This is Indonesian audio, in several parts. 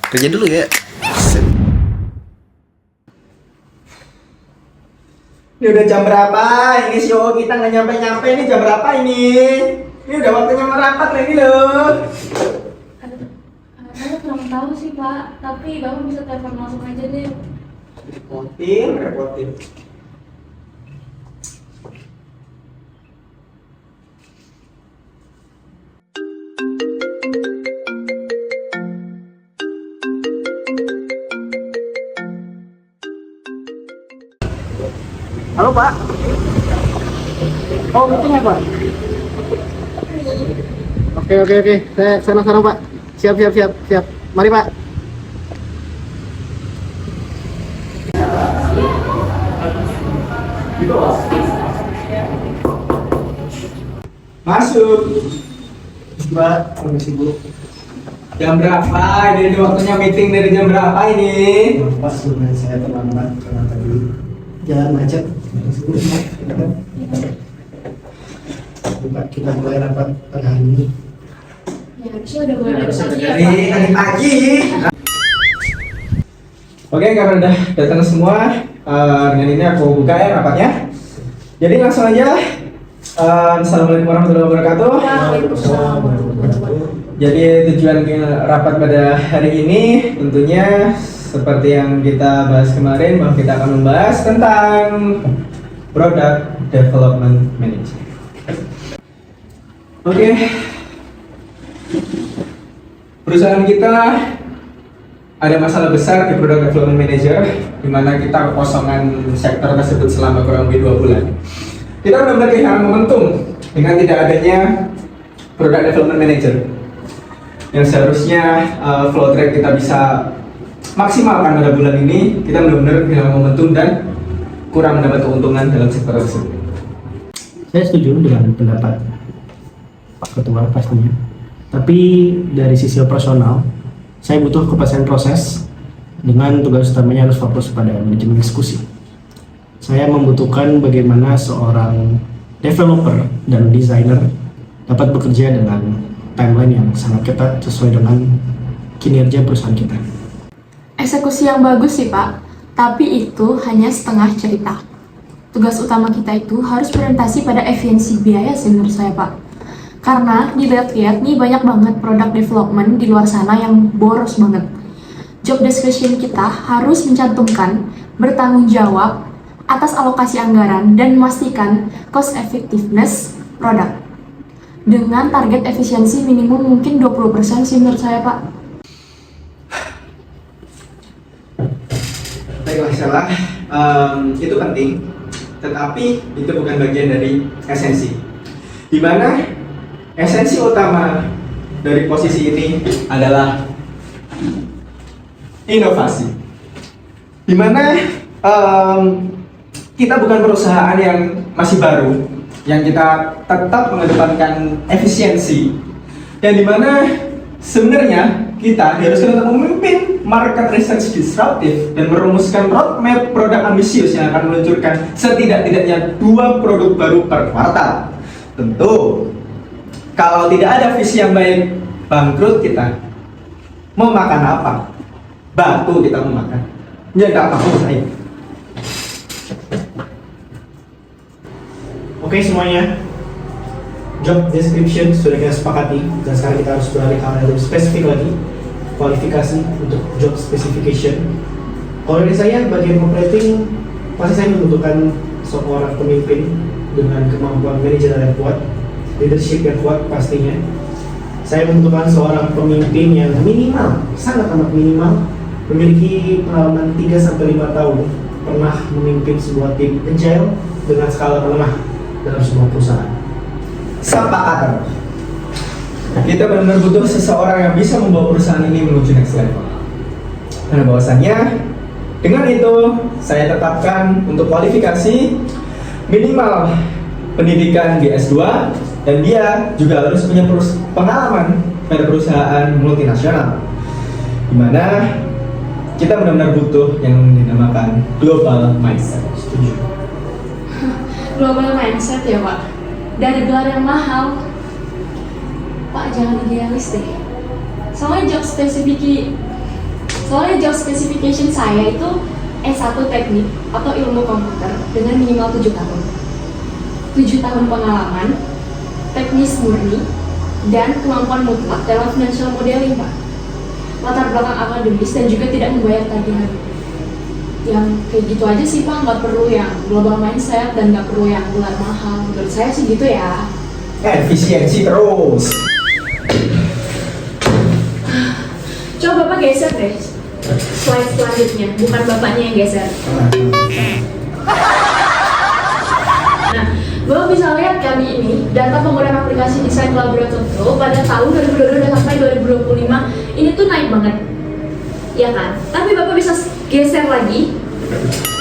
Kerja dulu ya. Ini udah jam berapa? Ini show kita nggak nyampe-nyampe. Ini jam berapa ini? Ini udah waktunya merapat lagi loh. Saya kurang tahu sih Pak, tapi Bapak bisa telepon langsung aja deh. Repotin. Halo Pak. Oh meeting ya Pak? Oke. Saya sana Pak. Siap. Mari Pak. Masuk. Mbak, permisi Bu. Jam berapa? Ini waktunya meeting dari jam berapa ini? Pas sebenarnya saya terlambat karena tadi jalan macet. Kita mulai rapat pada hari ini. Ya harusnya udah mulai dari pagi ya Dari Pak. tadi pagi. Oke, karena udah datang semua, dengan ini aku buka ya rapatnya. Jadi langsung aja. Assalamualaikum warahmatullahi wabarakatuh. Waalaikumsalam warahmatullahi wabarakatuh. Jadi tujuan rapat pada hari ini tentunya seperti yang kita bahas kemarin, bahwa kita akan membahas tentang Product Development Manager. Oke. Perusahaan kita ada masalah besar di Product Development Manager, di mana kita kekosongan sektor tersebut selama kurang lebih 2 bulan. Kita benar-benar kehilangan momentum dengan tidak adanya Product Development Manager yang seharusnya flow track kita bisa maksimalkan pada bulan ini. Kita benar-benar kehilangan momentum dan kurang mendapat keuntungan dalam sektor tersebut. Saya setuju dengan pendapat Pak Ketua pastinya. Tapi dari sisi operasional, saya butuh kepastian proses dengan tugas utamanya harus fokus pada manajemen diskusi. Saya membutuhkan bagaimana seorang developer dan desainer dapat bekerja dengan timeline yang sangat ketat sesuai dengan kinerja perusahaan kita. Eksekusi yang bagus sih Pak, tapi itu hanya setengah cerita. Tugas utama kita itu harus berorientasi pada efisiensi biaya sih menurut saya Pak. Karena dilihat-lihat nih banyak banget produk development di luar sana yang boros banget. Job description kita harus mencantumkan bertanggung jawab atas alokasi anggaran dan memastikan cost effectiveness produk. Dengan target efisiensi minimum mungkin 20% sih menurut saya Pak. Baiklah, salah. Itu penting, tetapi itu bukan bagian dari esensi. Di mana esensi utama dari posisi ini adalah inovasi. Di mana kita bukan perusahaan yang masih baru, yang kita tetap mengedepankan efisiensi, dan di mana sebenarnya kita diharuskan untuk memimpin market research disruptif dan merumuskan roadmap produk ambisius yang akan meluncurkan setidak-tidaknya 2 produk baru per kuartal. Tentu, kalau tidak ada visi yang baik, bangkrut kita. Mau makan apa? Batu kita mau makan. Ya nggak mau saya. Oke semuanya, job description sudah kita sepakati dan sekarang kita harus beralih ke hal yang lebih spesifik lagi, kualifikasi untuk job specification. Kalau dari saya bagian operating, pasti saya membutuhkan seorang pemimpin dengan kemampuan manajerial yang kuat, leadership yang kuat pastinya. Saya membutuhkan seorang pemimpin yang minimal, sangat amat minimal, memiliki pengalaman 3-5 tahun pernah memimpin sebuah tim agile dengan skala menengah dalam sebuah perusahaan. Sepakat. Kita benar-benar butuh seseorang yang bisa membawa perusahaan ini menuju next level. Karena bahwasannya dengan itu saya tetapkan untuk kualifikasi minimal pendidikan di S2, dan dia juga harus punya pengalaman pada perusahaan multinasional, di mana kita benar-benar butuh yang dinamakan global mindset. Setuju. Global mindset ya Pak. Dari gelar yang mahal, Pak jangan idealis deh. Soalnya job Soalnya job specification saya itu S1 teknik atau ilmu komputer dengan minimal 7 tahun. 7 tahun pengalaman, teknis murni, dan kemampuan mutlak dalam financial modeling, Pak. Latar belakang akademis dan juga tidak membayar tagihan. Yang kayak gitu aja sih, Pak, nggak perlu yang global mindset dan nggak perlu yang gelar mahal. Menurut saya sih gitu ya. Efisiensi terus. Coba Bapak geser deh slide selanjutnya, bukan Bapaknya yang geser. Nah, Bapak bisa lihat kami ini data penggunaan aplikasi desain collaborative tool pada tahun 2022 sampai 2025 ini tuh naik banget, ya kan? Tapi Bapak bisa geser lagi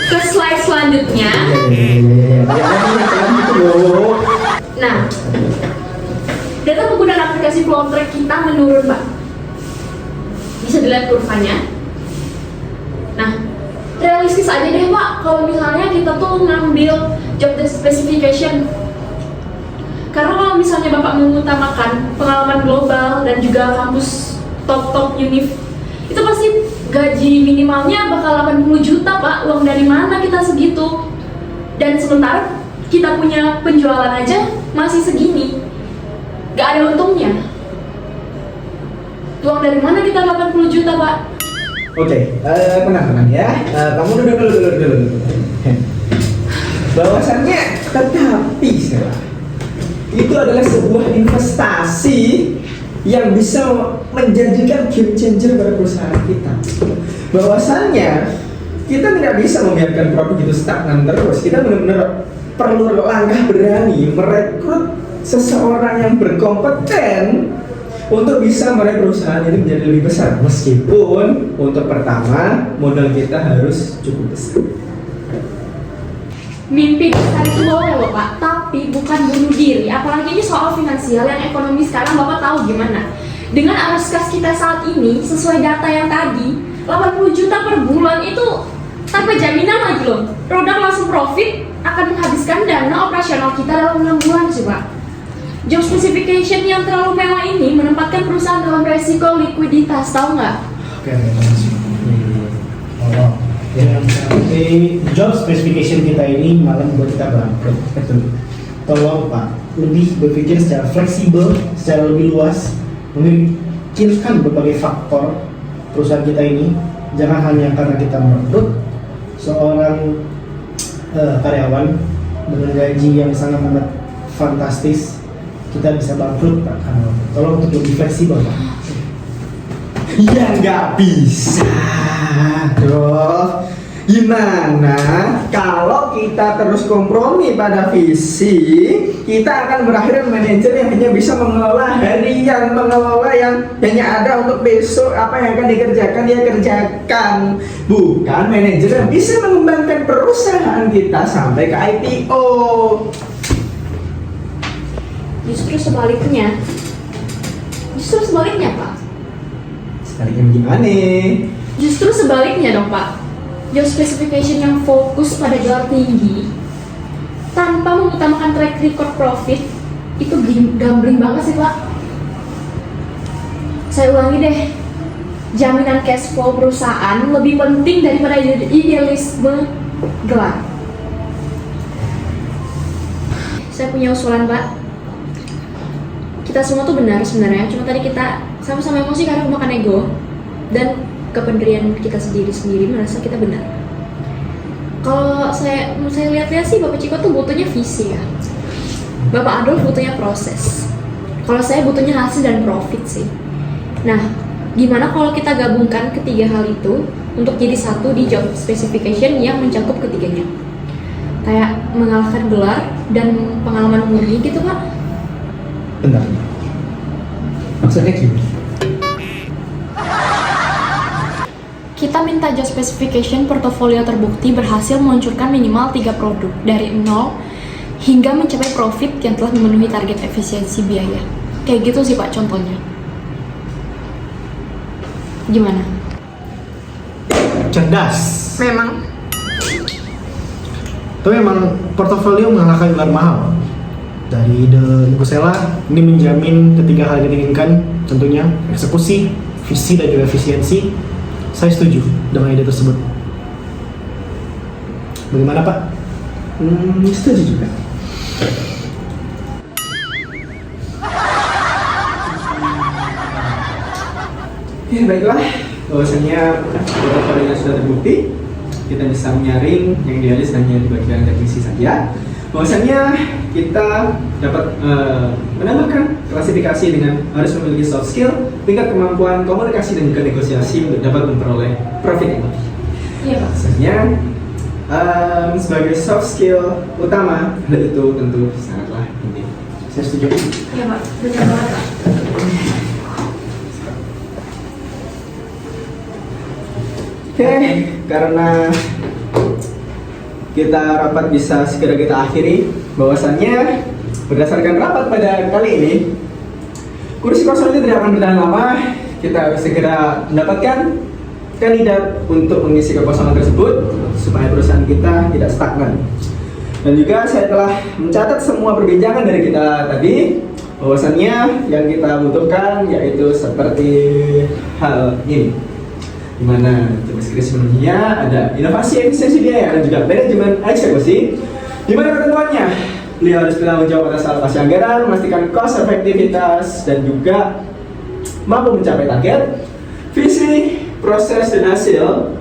ke slide selanjutnya. Nah, data penggunaan aplikasi Flow Track kita menurun, Pak. Bisa dilihat kurvanya. Nah, realistis aja deh, Pak, kalau misalnya kita tuh ngambil job specification. Karena kalau misalnya Bapak mengutamakan pengalaman global dan juga kampus top univ, itu pasti gaji minimalnya bakal 80 juta, Pak. Uang dari mana kita segitu? Dan sementara kita punya penjualan aja masih segini. Gak ada untungnya. Uang dari mana kita 80 juta, Pak? Oke, tenang ya. Kamu dulu. Bahwasannya tetapi Stella, itu adalah sebuah investasi yang bisa menjadikan game changer pada perusahaan kita. Bahwasannya kita tidak bisa membiarkan produk itu stagnan terus. Kita benar-benar perlu langkah berani merekrut seseorang yang berkompeten untuk bisa meraih perusahaan ini menjadi lebih besar. Meskipun untuk pertama modal kita harus cukup besar. Mimpi besar itu boleh loh, Pak, tapi bukan bunuh diri. Apalagi ini soal finansial yang ekonomi sekarang Bapak tahu gimana. Dengan arus kas kita saat ini, sesuai data yang tadi, 80 juta per bulan itu tanpa jaminan lagi loh. Produk langsung profit akan menghabiskan dana operasional kita dalam 6 bulan sih, Pak. Job specification yang terlalu mewah ini menempatkan perusahaan dalam resiko likuiditas, tahu nggak? Oke, job specification kita ini malah membuat kita bangkrut. Betul. Tolong Pak, lebih berpikir secara fleksibel, secara lebih luas, memikirkan berbagai faktor perusahaan kita ini. Jangan hanya karena kita merekrut seorang karyawan dengan gaji yang sangat amat fantastis, kita bisa bangkrut, Pak. Tolong untuk lebih fleksibel, Pak. Ya nggak bisa, bro. Gimana kalau kita terus kompromi pada visi, kita akan berakhir manajer yang hanya bisa mengelola harian, mengelola yang hanya ada untuk besok apa yang akan dikerjakan dia kerjakan, bukan manajer yang bisa mengembangkan perusahaan kita sampai ke IPO. Justru sebaliknya, Pak. Sebaliknya gimana? Justru sebaliknya dong, Pak. Job specification yang fokus pada gelar tinggi tanpa mengutamakan track record profit itu gambling banget sih, Pak. Saya ulangi deh, jaminan cash flow perusahaan lebih penting daripada idealisme gelar. Saya punya usulan, Pak. Kita semua tuh benar sebenarnya, cuma tadi kita sama-sama emosi karena makan ego dan kependirian kita sendiri merasa kita benar. Kalau saya lihat-lihat sih Bapak Ciko tuh butuhnya visi ya. Bapak Adolf butuhnya proses. Kalau saya butuhnya hasil dan profit sih. Nah, gimana kalau kita gabungkan ketiga hal itu untuk jadi satu di job specification yang mencakup ketiganya? Kayak mengalahkan gelar dan pengalaman murni gitu, Pak. Bentar. Maksudnya gimana? Kita minta job specification portofolio terbukti berhasil meluncurkan minimal 3 produk dari 0 hingga mencapai profit yang telah memenuhi target efisiensi biaya. Kayak gitu sih, Pak, contohnya. Gimana? Cerdas. Memang. Tapi memang portofolio mengalahkan gelar mahal. Dari The Gusela, ini menjamin ketiga hal yang diinginkan, tentunya eksekusi, visi dan juga efisiensi. Saya setuju dengan ide tersebut. Bagaimana Pak? Setuju juga. Ya baiklah, bahwasanya portofolionya sudah terbukti, kita bisa menyaring yang idealis hanya di bagian definisi saja. Bahwasanya kita dapat menambahkan klasifikasi dengan harus memiliki soft skill, tingkat kemampuan komunikasi dan juga negosiasi untuk dapat memperoleh profit yang lebih. Iya Pak. Maksudnya sebagai soft skill utama, hal itu tentu sangatlah penting. Saya setuju. Iya Pak, benar banget Pak. Oke, karena kita rapat bisa segera kita akhiri, bahwasannya berdasarkan rapat pada kali ini, kursi kosong itu tidak akan bertahan lama. Kita harus segera mendapatkan kandidat untuk mengisi kekosongan tersebut supaya perusahaan kita tidak stagnan. Dan juga saya telah mencatat semua perbincangan dari kita tadi, bahwasannya yang kita butuhkan yaitu seperti hal ini, di mana tugas sepenuhnya ada inovasi efisiensi biaya dan juga manajemen eksekusi, di mana ketentuannya beliau harus bertanggung jawab atas alokasi anggaran, memastikan cost efektivitas dan juga mampu mencapai target, visi, proses dan hasil.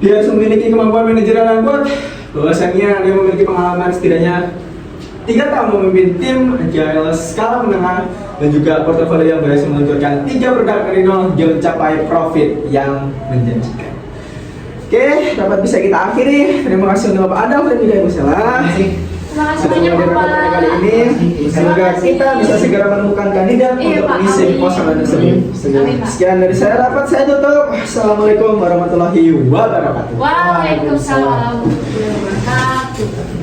Dia harus memiliki kemampuan manajerial yang kuat, bahwasannya dia memiliki pengalaman setidaknya 3 tahun memimpin tim agile skala menengah dan juga portofolio yang berhasil meluncurkan 3 produk dari nol hingga mencapai profit yang menjanjikan. Oke, dapat bisa kita akhiri. Terima kasih untuk Bapak Adam dan juga Ibu Sela. Terima kasih Sudah banyak menghadiri Bapak. rapat kali ini. Semoga kita bisa segera menemukan kandidat Iya, untuk Pak. mengisi Amin. kekosongan tersebut. Amin, Pak. Sekian dari saya, rapat saya tutup. Assalamualaikum warahmatullahi wabarakatuh. Waalaikumsalam warahmatullahi wabarakatuh.